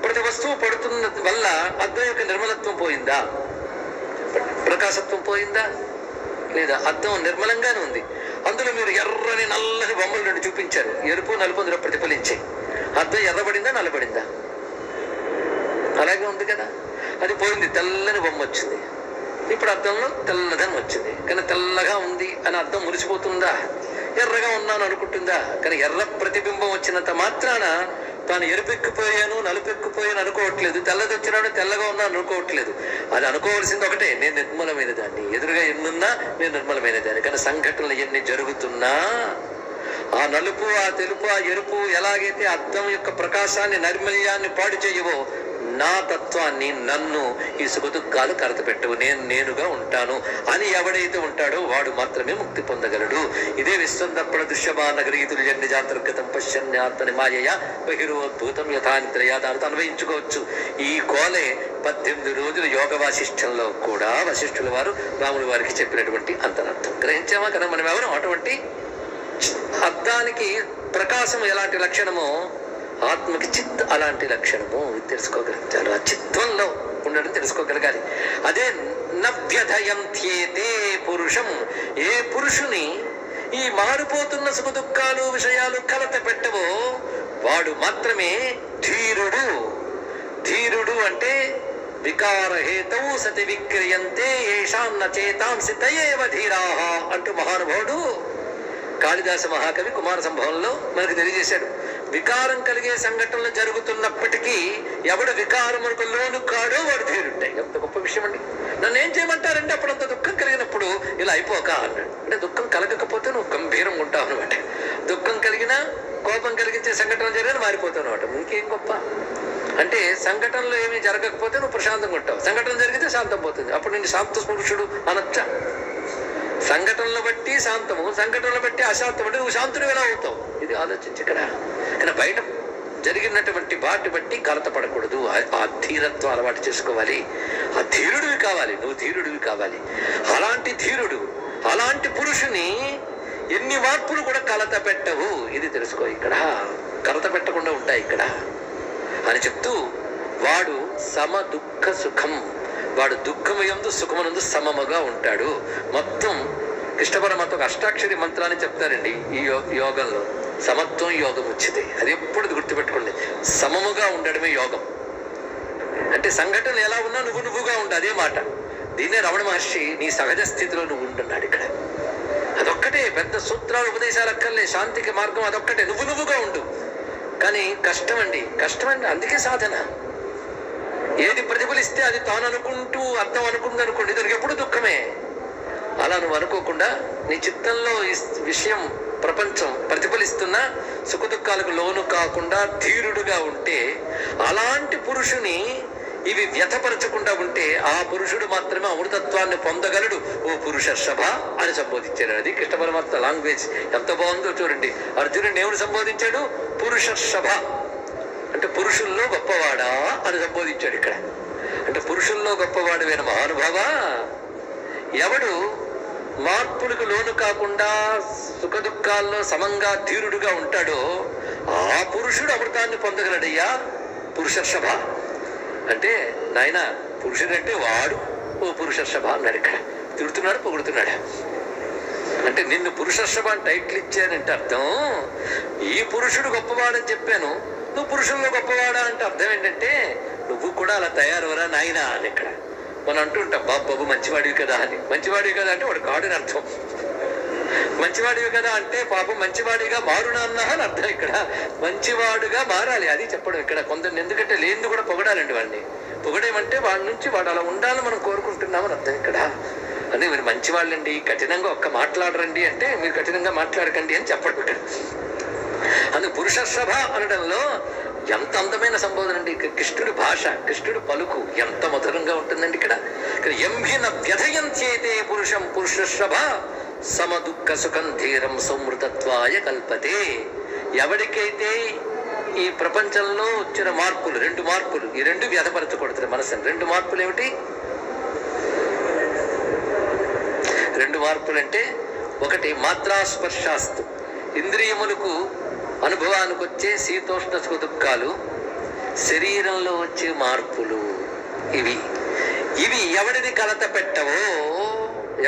ప్రతి వస్తువు పడుతున్న వల్ల అద్దం యొక్క నిర్మలత్వం పోయిందా, ప్రకాశత్వం పోయిందా లేదా? అద్దం నిర్మలంగానే ఉంది. అందులో మీరు ఎర్రని నల్లని బొమ్మలు రెండు చూపించారు, ఎరుపు నలుపు అందులో ప్రతిఫలించాయి. అద్దం ఎర్రబడిందా నల్లబడిందా? అలాగే ఉంది కదా. అది పోయింది, తెల్లని బొమ్మ వచ్చింది. ఇప్పుడు అద్దంలో తెల్లదనం వచ్చింది. కానీ తెల్లగా ఉంది అని అద్దం మురిసిపోతుందా? ఎర్రగా ఉన్నాను అనుకుంటుందా? కానీ ఎర్ర ప్రతిబింబం వచ్చినంత మాత్రాన తాను ఎరుపెక్కిపోయాను నలుపెక్కిపోయాను అనుకోవట్లేదు, తెల్లది వచ్చినాడు తెల్లగా ఉన్నాను అనుకోవట్లేదు. అది అనుకోవాల్సింది ఒకటే, నేను నిర్మలమైన దాన్ని. ఎదురుగా ఎన్నున్నా నేను నిర్మలమైన దాన్ని. కానీ సంఘటనలు ఎన్ని జరుగుతున్నా ఆ నలుపు ఆ తెలుపు ఆ ఎరుపు ఎలాగైతే అద్దం యొక్క ప్రకాశాన్ని నైర్మల్యాన్ని పాడు చేయవో, నా తత్వాన్ని నన్ను ఈ సుఖదుఖాలు కరతపెట్టవు, నేనుగా ఉంటాను అని ఎవడైతే ఉంటాడో వాడు మాత్రమే ముక్తి పొందగలడు. ఇదే విశ్వందప్పణ దృశ్యమానగరీతులు జన్యజాంతర్గతం పశ్యన్యాత్మని మాయయ బహిరోద్భూతం యథానిద్రయా. దానితో అన్వయించుకోవచ్చు. ఈ కోలే 18 రోజుల యోగ వాసిష్ఠంలో కూడా వశిష్ఠుల వారు రాముల వారికి చెప్పినటువంటి అంతరార్థం గ్రహించామా కదా. మనం ఎవరు? అటువంటి అద్దానికి ప్రకాశం ఎలాంటి లక్షణమో ఆత్మకి చిత్ అలాంటి లక్షణము తెలుసుకోగలుగుతారు. ఆ చిత్వంలో ఉండడం తెలుసుకోగలగాలి. అదే నవ్యధయంత్యేతే పురుషం. ఏ పురుషుని ఈ మారిపోతున్న సుఖ దుఃఖాలు విషయాలు కలత పెట్టవో వాడు మాత్రమే ధీరుడు. ధీరుడు అంటే వికారహేతౌ సతి విక్రియంతే ఏషాన్న చేతాంసి తయేవ ధీరాః అంటూ మహానుభావుడు కాళిదాస మహాకవి కుమార సంభవంలో మనకు తెలియజేశాడు. వికారం కలిగే సంఘటనలు జరుగుతున్నప్పటికీ ఎవడు వికారములకు లోను కాడో వాడు ధీరుంటాయి. ఎంత గొప్ప విషయం అండి. నన్ను ఏం చేయమంటారంటే అప్పుడంత దుఃఖం కలిగినప్పుడు ఇలా అయిపోక అన్నాడు. అంటే దుఃఖం కలగకపోతే నువ్వు గంభీరంగా ఉంటావు అనమాట. దుఃఖం కలిగినా కోపం కలిగించే సంఘటనలు జరిగిన మారిపోతావు అనమాట. ఇంకేం గొప్ప అంటే సంఘటనలు ఏమీ జరగకపోతే నువ్వు ప్రశాంతంగా ఉంటావు, సంఘటన జరిగితే శాంతం పోతుంది. అప్పుడు నేను శాంత పురుషుడు అనొచ్చా? సంఘటనలు బట్టి శాంతము, సంఘటనలు బట్టి అశాంతం అంటే నువ్వు శాంతుడు ఎలా అవుతావు? ఇది ఆలోచించి ఇక్కడ. కానీ బయట జరిగినటువంటి వాటి బట్టి కలత పడకూడదు. ఆ ధీరత్వం అలవాటు చేసుకోవాలి. ఆ ధీరుడివి కావాలి, నువ్వు ధీరుడివి కావాలి. అలాంటి ధీరుడు, అలాంటి పురుషుని ఎన్ని మార్పులు కూడా కలత పెట్టవు. ఇది తెలుసుకో. ఇక్కడ కలత పెట్టకుండా ఉంటాయి ఇక్కడ అని చెప్తూ, వాడు సమ దుఃఖ సుఖం. వాడు దుఃఖమయందు సుఖమునందు సమముగా ఉంటాడు. మొత్తం కృష్ణ పరమాత్మ ఒక అష్టాక్షరి మంత్రాన్ని చెప్తారండి ఈ యోగంలో. సమత్వం యోగం వచ్చింది. అది ఎప్పుడు గుర్తుపెట్టుకోండి. సమముగా ఉండడమే యోగం. అంటే సంఘటన ఎలా ఉన్నా నువ్వుగా ఉండు, అదే మాట. దీన్నే రమణ మహర్షి నీ సహజ స్థితిలో నువ్వు ఉంటున్నాడు ఇక్కడ. అదొక్కటే. పెద్ద సూత్రాలు ఉపదేశాలు అక్కర్లే. శాంతికి మార్గం అదొక్కటే. నువ్వుగా ఉండు. కానీ కష్టమండి. అందుకే సాధన. ఏది ప్రతిఫలిస్తే అది తాను అనుకుంటూ అర్థం అనుకుంది అనుకోండి, దానికి ఎప్పుడు దుఃఖమే. అలా నువ్వు అనుకోకుండా నీ చిత్తంలో విషయం ప్రపంచం ప్రతిఫలిస్తున్నా సుఖ దుఃఖాలకు లోను కాకుండా ధీరుడుగా ఉంటే, అలాంటి పురుషుని ఇవి వ్యథపరచకుండా ఉంటే ఆ పురుషుడు మాత్రమే అమృతత్వాన్ని పొందగలడు. ఓ పురుషర్షభ అని సంబోధించాడు. అది కృష్ణ పరమాత్మ లాంగ్వేజ్ ఎంత బాగుందో చూడండి. అర్జునుడిని ఏమని సంబోధించాడు? పురుషర్షభ అంటే పురుషుల్లో గొప్పవాడా అని సంబోధించాడు ఇక్కడ. అంటే పురుషుల్లో గొప్పవాడు అయిన మహానుభావ, ఎవడు మార్పులకు లోను కాకుండా సుఖ దుఃఖాల్లో సమంగా ధీరుడుగా ఉంటాడో ఆ పురుషుడు అమృతాన్ని పొందగలడయ్యా. పురుషర్షభ అంటే నాయన పురుషుడు అంటే వాడు. ఓ పురుషర్షభ అన్నాడు ఇక్కడ. తిడుతున్నాడు, పొగుడుతున్నాడు. అంటే నిన్ను పురుషర్షభ అని టైటిల్ ఇచ్చానంటే అర్థం ఈ పురుషుడు గొప్పవాడని చెప్పాను, నువ్వు పురుషుల్లో గొప్పవాడా అంటే అర్థం ఏంటంటే నువ్వు కూడా అలా తయారవరా నాయనా అని. ఇక్కడ మనం అంటుంటాం బాబు మంచివాడివి కదా అని. మంచివాడివి కదా అంటే వాడు కాడుని అర్థం. మంచివాడివి కదా అంటే పాపం మంచివాడిగా మారు నాన్న అని అర్థం. ఇక్కడ మంచివాడుగా మారాలి, అది చెప్పడం ఇక్కడ. కొందరిని ఎందుకంటే లేనిది కూడా పొగడాలండి. వాడిని పొగడేమంటే వాడి నుంచి వాడు అలా ఉండాలని మనం కోరుకుంటున్నామని అర్థం ఇక్కడ. అదే మీరు మంచివాళ్ళండి, కఠినంగా ఒక్క మాట్లాడరండి అంటే మీరు కఠినంగా మాట్లాడకండి అని చెప్పడం ఇక్కడ. అందుకు పురుషర్షభ అనడంలో ఎంత అందమైన సంబోధన అండి. కృష్ణుడి భాష, కృష్ణుడి పలుకు ఎంత మధురంగా ఉంటుందండి ఇక్కడ. ఎంభిన వ్యధయంత్యేతే పురుషం పురుషర్షభ సమదుఃఖ సుఖం ధీరం సంవృతత్వాయ కల్పతే. ఎవరికైతే ఈ ప్రపంచంలో వచ్చిన మార్పులు, 2 మార్పులు, ఈ 2 వ్యధపరచకూడదు మనసుని. 2 మార్పులు ఏమిటి? 2 మార్పులు అంటే, ఒకటి మాత్రాస్పర్శాస్తు, ఇంద్రియములకు అనుభవానికి వచ్చే శీతోష్ణ సుఖ దుఃఖాలు, శరీరంలో వచ్చే మార్పులు. ఇవి ఎవడిని కలత పెట్టవో,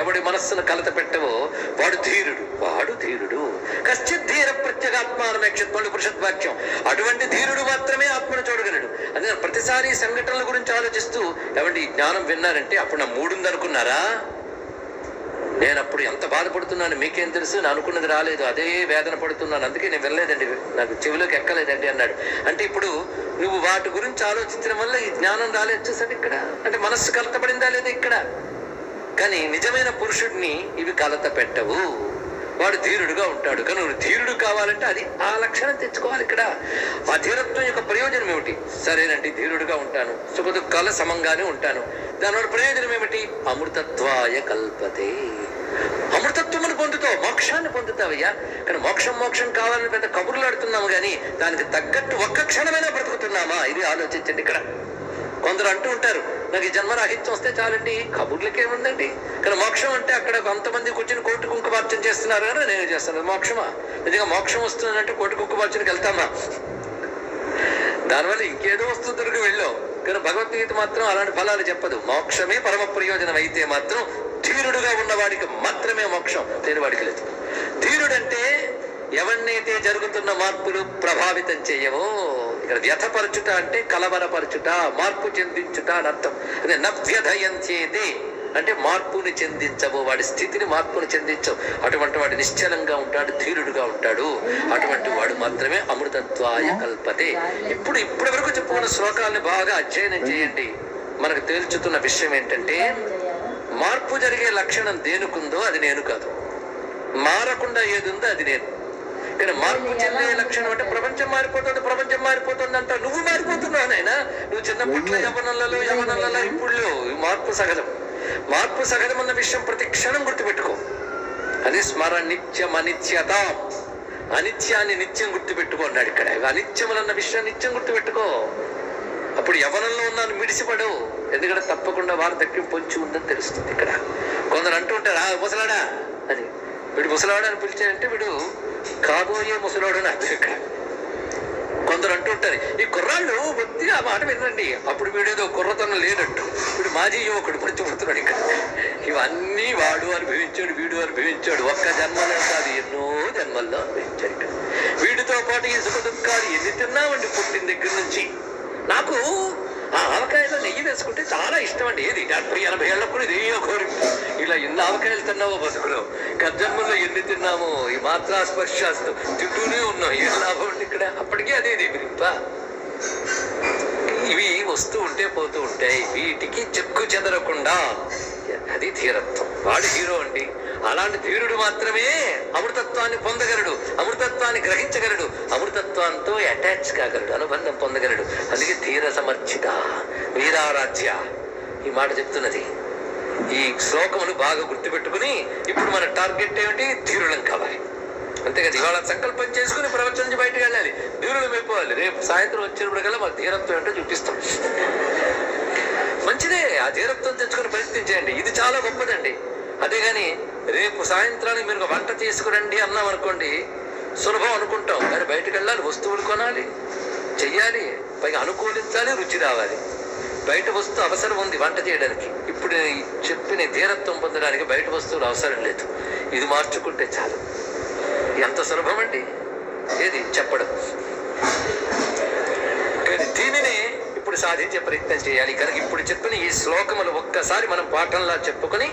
ఎవడి మనస్సును కలత పెట్టవో వాడు ధీరుడు. కశ్చిత్ ధీర ప్రత్యేగాత్మానమేక్షత్వం పురుషద్వాక్యం. అటువంటి ధీరుడు మాత్రమే ఆత్మను చూడగలడు. అదే ప్రతిసారి సంఘటనల గురించి ఆలోచిస్తూ ఏమండి జ్ఞానం విన్నారంటే అప్పుడు నా మూడుందనుకున్నారా? నేను అప్పుడు ఎంత బాధపడుతున్నాను మీకేం తెలుసు, నేను అనుకున్నది రాలేదు, అదే వేదన పడుతున్నాను, అందుకే నేను వెళ్ళలేదండి, నాకు చెవిలోకి ఎక్కలేదండి అన్నాడు. అంటే ఇప్పుడు నువ్వు వాటి గురించి ఆలోచించడం వల్ల ఈ జ్ఞానం రాలేదు చూసాడు ఇక్కడ. అంటే మనస్సు కలతపడిందా లేదా ఇక్కడ? కానీ నిజమైన పురుషుడిని ఇవి కలత పెట్టవు, వాడు ధీరుడుగా ఉంటాడు. కానీ నువ్వు ధీరుడు కావాలంటే అది ఆ లక్షణం తెచ్చుకోవాలి. ఇక్కడ ఆ ధీరత్వం యొక్క ప్రయోజనం ఏమిటి? సరేనండి ధీరుడుగా ఉంటాను, సుఖ దుఃఖాల సమంగానే ఉంటాను, దానివల్ల ప్రయోజనం ఏమిటి? అమృతత్వాయ కల్పతే. అమృతత్వమును పొందుతావు, మోక్షాన్ని పొందుతావయ్యా. కానీ మోక్షం కావాలని పెద్ద కబుర్లు ఆడుతున్నాము, కానీ దానికి తగ్గట్టు ఒక్క క్షణమైనా బ్రతుకుతున్నామా? ఇది ఆలోచించండి. ఇక్కడ కొందరు అంటూ ఉంటారు, నాకు ఈ జన్మరాహిత్యం వస్తే చాలండి, కబుర్లకేముందండి. కానీ మోక్షం అంటే అక్కడ కొంతమంది కూర్చొని కోటి కుంకుమార్చన చేస్తున్నారు కదా, నేను చేస్తాను. మోక్షమా? నిజంగా మోక్షం వస్తుందంటే కోటి కుంకుమార్చనకి వెళ్తామా? దానివల్ల ఇంకేదో వస్తుందరికి వెళ్ళావు. కానీ భగవద్గీత మాత్రం అలాంటి ఫలాలు చెప్పదు. మోక్షమే పరమ ప్రయోజనం అయితే మాత్రం ధీరుడుగా ఉన్నవాడికి మాత్రమే మోక్షం, లేని వాడికి లేదు. ధీరుడంటే ఎవరినైతే జరుగుతున్న మార్పులు ప్రభావితం చేయవో, ఇక్కడ వ్యథపరచుట అంటే కలవరపరచుట, మార్పు చెందించుట అని అర్థం. అదే నవ్యధయంచేదే అంటే మార్పుని చెందించవు, వాడి స్థితిని మార్పుని చెందించవు. అటువంటి వాడు నిశ్చలంగా ఉంటాడు, ధీరుడుగా ఉంటాడు. అటువంటి వాడు మాత్రమే అమృతత్వాయ కల్పతే. ఇప్పటి వరకు చెప్పుకున్న శ్లోకాలను బాగా అధ్యయనం చేయండి. మనకు తేల్చుతున్న విషయం ఏంటంటే, మార్పు జరిగే లక్షణం దేనికుందో అది నేను కాదు, మారకుండా ఏది ఉందో అది నేను. కానీ మార్పు చెందే లక్షణం అంటే ప్రపంచం మారిపోతుంది అంట. నువ్వు మారిపోతున్నావు నాయనా. నువ్వు చిన్నప్పట్లో యవనంలలో ఇప్పుడు మార్పు సహజం అన్న విషయం ప్రతి క్షణం గుర్తుపెట్టుకో. అది స్మర నిత్యం అనిత్యత, అనిత్యాన్ని నిత్యం గుర్తుపెట్టుకో అన్నాడు ఇక్కడ. అనిత్యములన్న విషయాన్ని నిత్యం గుర్తుపెట్టుకో. అప్పుడు యవనంలో ఉన్నాను మిడిసిపడు, ఎందుకంటే తప్పకుండా వార్ధక్యం పొంచి ఉందని తెలుస్తుంది. ఇక్కడ కొందరు అంటూ ఉంటారు, ముసలాడా అని. వీడు ముసలాడు అని పిలిచాడంటే వీడు కాబోయే ముసలాడు అని అర్థం. ఇక్కడ కొందరు అంటూ ఉంటారు, ఈ కుర్రాళ్ళు బుద్ధి ఆ మాట వినండి, అప్పుడు వీడేదో కుర్రతనం లేనట్టు, వీడు మాజీ యువకుడు పడుతున్నాడు. ఇక్కడ ఇవన్నీ వాడు అనుభవించాడు, వీడు అనుభవించాడు. ఒక్క జన్మలో కాదు, ఎన్నో జన్మల్లో అనుభవించాడు. ఇక్కడ వీడితో పాటు ఈ సుఖ దుఃఖాలు ఎన్ని తిన్నామండి పుట్టిన దగ్గర నుంచి. నాకు ఆ ఆవకాయలో నెయ్యి వేసుకుంటే చాలా ఇష్టం అండి. ఏది 70-80 ఏళ్ళప్పుడు ఇదే కోరిక. ఇలా ఎన్ని ఆవకాయలు తిన్నావో బతుకులో, గర్జన్మల్లో ఎన్ని తిన్నామో, ఈ మాత్రాస్పర్శాస్తు తింటూనే ఉన్నాం. ఏం లాభం అండి ఇక్కడ? అప్పటికే అదే విరింప. ఇవి వస్తూ ఉంటే పోతూ ఉంటాయి, వీటికి చెక్కు చెదరకుండా అది ధీరత్వం. వాడు హీరో అండి. అలాంటి ధీరుడు మాత్రమే అమృతత్వాన్ని పొందగలడు, అమృతత్వాన్ని గ్రహించగలడు, అమృతత్వంతో అటాచ్ కాగలడు, అనుబంధం పొందగలడు. అందుకే ధీర సమర్చిత వీరారాధ్య ఈ మాట చెప్తున్నది. ఈ శ్లోకమును బాగా గుర్తుపెట్టుకుని ఇప్పుడు మన టార్గెట్ ఏమిటి? ధీరులం కావాలి. అంతేకాదు ఇవాళ సంకల్పం చేసుకుని ప్రపంచం నుంచి బయటకు వెళ్ళాలి, ధీరులం అయిపోవాలి. రేపు సాయంత్రం వచ్చినప్పటికల్లా మాకు ధీరత్వం ఏంటో చూపిస్తాం. మంచిదే, ఆ ధీరత్వం తెచ్చుకుని ప్రయత్నించండి, ఇది చాలా గొప్పదండి. అదేగాని రేపు సాయంత్రానికి మీరు వంట తీసుకురండి అన్నాం అనుకోండి, సులభం అనుకుంటాం. కానీ బయటకు వెళ్ళాలి, వస్తువులు కొనాలి, చెయ్యాలి, పైగా అనుకూలించాలి, రుచి రావాలి. బయట వస్తువు అవసరం ఉంది వంట చేయడానికి. ఇప్పుడు చెప్పిన ధీరత్వం పొందడానికి బయట వస్తువులు అవసరం లేదు, ఇది మార్చుకుంటే చాలు. ఎంత సులభం అండి ఏది చెప్పడం. కానీ దీనినే ఇప్పుడు సాధించే ప్రయత్నం చేయాలి. కనుక ఇప్పుడు చెప్పిన ఈ శ్లోకములు ఒక్కసారి మనం పాఠంలా చెప్పుకొని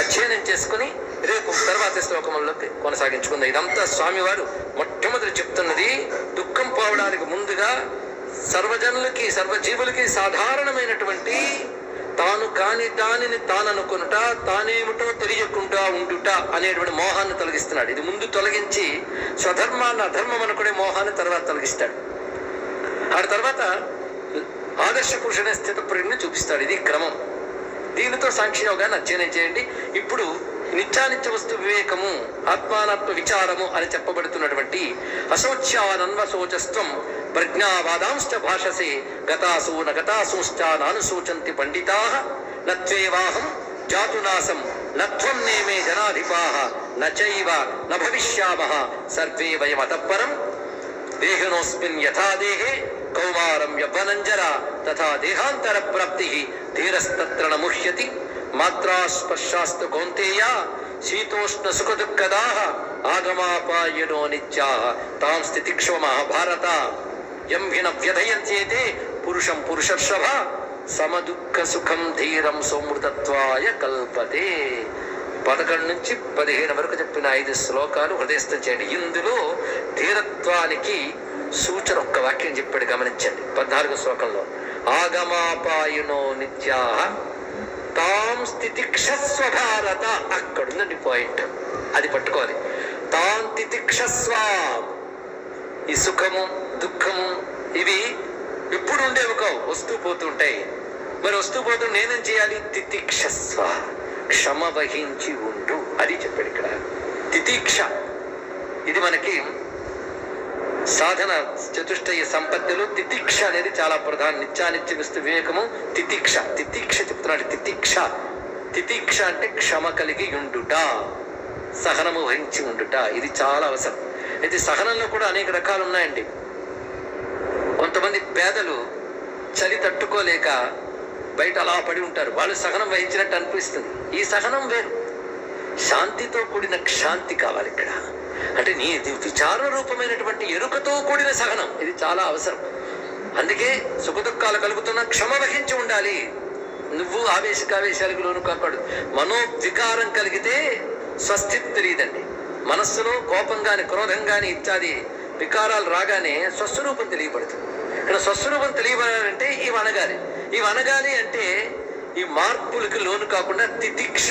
అధ్యయనం చేసుకుని రేపు తర్వాత శ్లోకముల్లోకి కొనసాగించుకుందాం. ఇదంతా స్వామివారు మొట్టమొదటి చెప్తున్నది. దుఃఖం పోవడానికి ముందుగా సర్వజనులకి సర్వజీవులకి సాధారణమైనటువంటి తాను కాని దానిని తాననుకునుట, తానేమిటో తెలియకుండా ఉండుట అనేటువంటి మోహాన్ని తొలగిస్తున్నాడు. ఇది ముందు తొలగించి స్వధర్మాన్ని అధర్మం అనుకునే మోహాన్ని తర్వాత తొలగిస్తాడు. ఆ తర్వాత ఆదర్శ పురుషుడే స్థిత ప్రజ్ఞని చూపిస్తాడు. ఇది క్రమం. దీనితో సాంఖ్యయోగాన్ని అధ్యయనం చేయండి. ఇప్పుడు నిత్యానిత్య వస్తు వివేకము, ఆత్మానాత్మ విచారము అని చెప్పబడుతున్నటువంటి అశోచ్యానన్వశోచస్త్వం ప్రజ్ఞావాదాంశ్చ భాషసే గతాసూ నగతాసూశ్చ నానుశోచంతి పండితాః నత్వేవాహం జాతునాశం నత్వం నేమే జనాధిపాః నచైవ న భవిష్యామః సర్వే వయమతః పరం దేహినోస్మిన్ యథా దేహే కౌమారం యవ్వనంజర తథా దేహాంతర ప్రాప్తి ధీరస్తత్ర న ముహ్యతి మాత్రాస్పర్శాస్తు కౌంతేయ శీతోష్ణ సుఖదుఃఖదాః ఆగమాపాయనో నిత్యాః తాం స్థితిక్షోమః భారత యం హిన వ్యధయంత్యేతే పురుషం పురుషర్షభ సమదుఃఖ సుఖం ధీరం సౌమృతత్వాయ కల్పతే. 11 నుంచి 15 వరకు చెప్పిన 5 శ్లోకాలు హృదయస్థం చేయండి. ఇందులో ధీరత్వానికి సూచన ఒక్క వాక్యం చెప్పాడు, గమనించండి. 14 శ్లోకంలో ఆగమాపాయనో నిత్యాః తాం స్థితిక్షస్వ భారత, అక్కడుందండి పాయింట్, అది పట్టుకోవాలి. తాం తితిక్షస్వ. ఈ సుఖము దుఃఖము ఇవి ఎప్పుడు ఉండేవి కావు, వస్తూ పోతుంటాయి. మరి వస్తూ పోతూ నేనేం చేయాలి? తితిక్షస్వ, క్షమ వహించి ఉండు, అది చెప్పాడు ఇక్కడ. తితిక్ష ఇది మనకి సాధన చతుష్టయ సంపత్తిలో తితిక్ష అనేది చాలా ప్రధాన. నిత్యానిత్య వస్తు వివేకము తితిక్ష. తితిక్ష చెప్తున్నాడు. తితిక్ష అంటే క్షమ కలిగి ఉండుట, సహనము వహించి ఉండుట, ఇది చాలా అవసరం. అయితే సహనంలో కూడా అనేక రకాలు ఉన్నాయండి. కొంతమంది పేదలు చలి తట్టుకోలేక బయట అలా పడి ఉంటారు, వాళ్ళు సహనం వహించినట్టు అనిపిస్తుంది. ఈ సహనం వేరు, శాంతితో కూడిన క్షాంతి కావాలి ఇక్కడ. అంటే నీ విచార రూపమైనటువంటి ఎరుకతో కూడిన సహనం, ఇది చాలా అవసరం. అందుకే సుఖదుఖాలు కలుగుతున్న క్షమ వహించి ఉండాలి. నువ్వు ఆవేశాలకు లోను కాకూడదు. మనోవికారం కలిగితే స్వస్థితి తెలియదండి. మనస్సులో కోపం గాని క్రోధం గాని ఇత్యాది వికారాలు రాగానే స్వస్వరూపం తెలియబడుతుంది. ఇక్కడ స్వస్వరూపం తెలియబడాలంటే ఇవి అనగాలి అంటే ఈ మార్పులకు లోను కాకుండా తితిక్ష,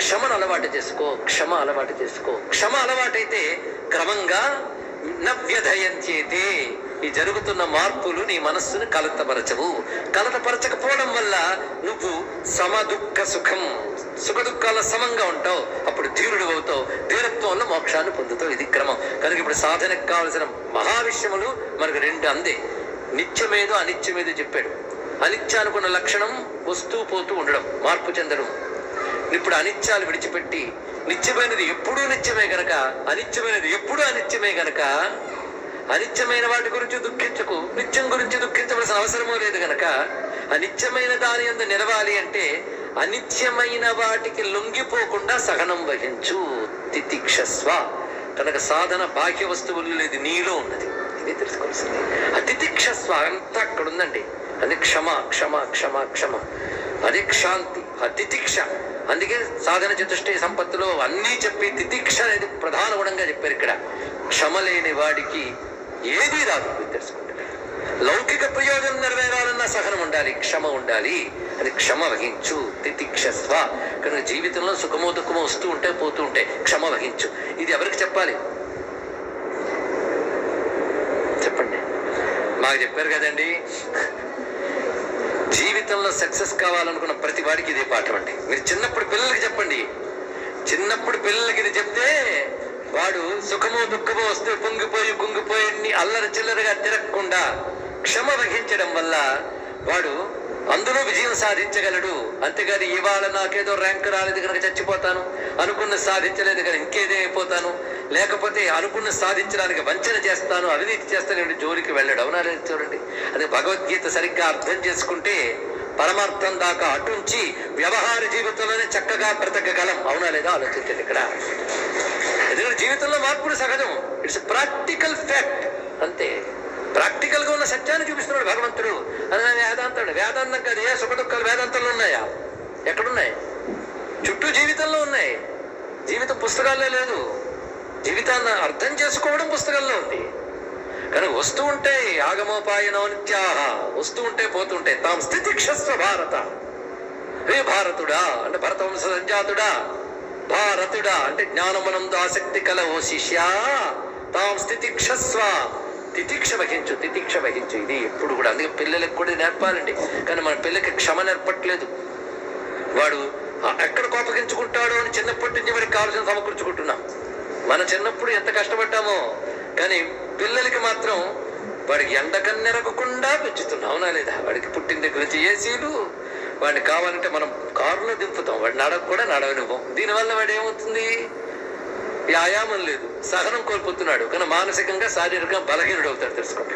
క్షమను అలవాటు చేసుకో. క్షమ అలవాటైతే క్రమంగా నవ్యధయంచేతే ఈ జరుగుతున్న మార్పులు నీ మనస్సును కలతపరచకపోవడం వల్ల నువ్వు సమదుఃఖ సుఖదుఖాల సమంగా ఉంటావు. అప్పుడు ధీరుడు అవుతావు. ధీరత్వంలో మోక్షాన్ని పొందుతావు. ఇది క్రమం. కనుక ఇప్పుడు సాధనకు కావలసిన మహావిషయములు మనకు 2 అందే. నిత్యమేదో అనిత్యమేదో చెప్పాడు. అనిత్యానుకున్న లక్షణం వస్తూ పోతూ ఉండడం, మార్పు చెందడం. ఇప్పుడు అనిత్యాలు విడిచిపెట్టి నిత్యమైనది ఎప్పుడూ నిత్యమే గనక, అనిత్యమైనది ఎప్పుడూ అనిత్యమే గనక అనిత్యమైన వాటి గురించి దుఃఖించకు, నిత్యం గురించి దుఃఖించవలసిన అవసరమూ లేదు గనక అనిత్యమైన దాని యందు నిలవాలి అంటే అనిత్యమైన వాటికి లొంగిపోకుండా సహనం వహించు. తితిక్షస్వ. కనుక సాధన బాహ్య వస్తువులు లేదు, నీలో ఉన్నది. ఇది తెలుసుకోవాల్సింది. ఆ తితిక్షస్వ అంతా అక్కడ ఉందండి. అది క్షమ, అదే క్షాంతి, ఆ తితిక్ష. అందుకే సాధన చతుష్టయ సంపత్తిలో అన్నీ చెప్పి తితిక్ష అనేది ప్రధాన గుణంగా చెప్పారు ఇక్కడ. క్షమ లేని వాడికి ఏదీ రాదు, తెలుసుకుంటారు. లౌకిక ప్రయోజనం నెరవేరాలన్నా సహనం ఉండాలి, క్షమ ఉండాలి. అది క్షమ వహించు, తితిక్షస్వ. కనుక జీవితంలో సుఖమో దుఃఖమో వస్తూ ఉంటే పోతూ ఉంటాయి, క్షమ వహించు. ఇది ఎవరికి చెప్పాలి? చెప్పండి. మాకు చెప్పారు కదండి. జీవితంలో సక్సెస్ కావాలనుకున్న ప్రతి వాడికి ఇదే పాఠం అండి. మీరు చిన్నప్పుడు పిల్లలకి చెప్పండి. చిన్నప్పుడు పిల్లలకి ఇది చెప్తే వాడు సుఖమో దుఃఖమో వస్తే కుంగిపోయి అల్లరి చిల్లరగా తిరగకుండా క్షమ వహించడం వల్ల వాడు అందులో విజయం సాధించగలడు. అంతేగాని ఇవాళ నాకేదో ర్యాంక్ రాలేదు కనుక చచ్చిపోతాను, అనుకున్న సాధించలేదు కనుక ఇంకేదో అయిపోతాను, లేకపోతే అనుకున్న సాధించడానికి వంచన చేస్తాను, అవినీతి చేస్తాను, జోలికి వెళ్ళడు. అవునా లేదు? చూడండి, అదే భగవద్గీత సరిగ్గా అర్థం చేసుకుంటే పరమార్థం దాకా అటుంచి వ్యవహార జీవితంలోనే చక్కగా బ్రతకగలం. అవునా లేదా? ఆలోచించండి ఇక్కడ. ఎందుకంటే జీవితంలో మార్పులు సహజం. It's practical fact. అంతే. ప్రాక్టికల్ గా ఉన్న సత్యాన్ని చూపిస్తున్నాడు భగవంతుడు. అదే వేదాంతం కాదు. ఏ సుఖ దుఃఖాలు వేదాంతంలో ఉన్నాయా? ఎక్కడున్నాయి? చుట్టూ జీవితంలో ఉన్నాయి. జీవితం పుస్తకాల్లో లేదు. జీవితాన్ని అర్థం చేసుకోవడం పుస్తకాల్లో ఉంది. కానీ వస్తూ ఉంటాయి. ఆగమోపాయనో నిత్యాహ. వస్తూ ఉంటే పోతుంటాయి. తాం స్థితిక్షస్వ భారత. హే భారతుడా అంటే భరతవంశ సంజాతుడా, భారతుడా అంటే జ్ఞానమునందు ఆసక్తి కల ఓ శిష్య, తాం స్థితిక్షస్వ. తితిక్ష వహించు. ఇది ఎప్పుడు కూడా. అందుకే పిల్లలకు కూడా నేర్పాలండి. కానీ మన పిల్లకి క్షమ నేర్పట్లేదు. వాడు ఎక్కడ కోపగించుకుంటాడో అని చిన్నప్పటి నుంచి వాడికి కావాల్సిన సమకూర్చుకుంటున్నాం. మన చిన్నప్పుడు ఎంత కష్టపడ్డామో, కానీ పిల్లలకి మాత్రం వాడికి ఎండకన్నెరగకుండా పెంచుతున్నాం, అవునా లేదా? వాడికి పుట్టిన దగ్గర నుంచి ఏసీలు, వాడిని కావాలంటే మనం కారులో దింపుతాం, వాడు కూడా నడవనివ్వం. దీనివల్ల వాడు ఏమవుతుంది? వ్యాయామం లేదు, సహనం కోల్పోతున్నాడు, కానీ మానసికంగా శారీరకంగా బలహీనుడు అవుతాడు. తెలుసుకోండి,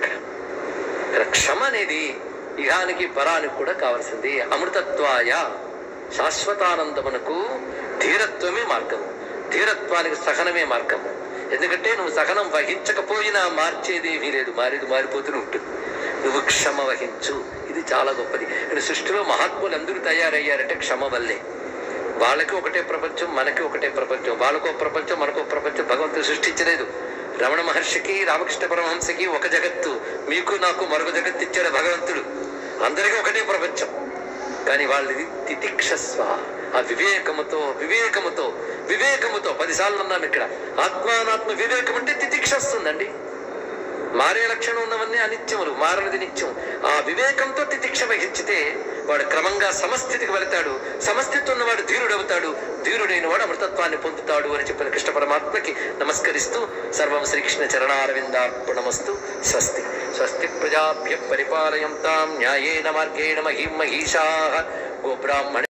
ఇక్కడ క్షమ అనేది ఇహానికి పరానికి కూడా కావాల్సింది. అమృతత్వాయ శాశ్వతానందమునకు ధీరత్వమే మార్గము, ధీరత్వానికి సహనమే మార్గము. ఎందుకంటే నువ్వు సహనం వహించకపోయినా మార్చేదేమీ లేదు, మారిపోతూనే ఉంటుంది. నువ్వు క్షమ వహించు, ఇది చాలా గొప్పది. సృష్టిలో మహాత్ములు అందరూ తయారయ్యారంటే క్షమ వల్లే. వాళ్ళకి ఒకటే ప్రపంచం, మనకి ఒకటే ప్రపంచం. వాళ్ళకో ప్రపంచం, మనకో ప్రపంచం భగవంతుడు సృష్టించలేదు. రమణ మహర్షికి, రామకృష్ణ పరమహంసకి ఒక జగత్తు, మీకు నాకు మరొక జగత్తు ఇచ్చాడు భగవంతుడు. అందరికీ ఒకటే ప్రపంచం. కానీ వాళ్ళది తితిక్షస్వ, ఆ వివేకముతో 10 అన్నాం ఇక్కడ. ఆత్మానాత్మ వివేకం అంటే తితిక్షస్తుందండి. మారే లక్షణం ఉన్నవన్నీ అనిత్యములు, మారనిది నిత్యం. ఆ వివేకంతో తితిక్ష వహించితే వాడు క్రమంగా సమస్థితికి వెళతాడు. సమస్థితి ఉన్నవాడు ధీరుడవుతాడు, ధీరుడైన వాడు అమృతత్వాన్ని పొందుతాడు అని చెప్పిన కృష్ణ పరమాత్మకి నమస్కరిస్తూ సర్వం శ్రీకృష్ణ చరణారవిందార్పణమస్తు. స్వస్తి స్వస్తి ప్రజాభ్య పరిపాలయంతాం న్యాయేన మార్గేణ మహీం మహీషాః గోబ్రాహ్మణ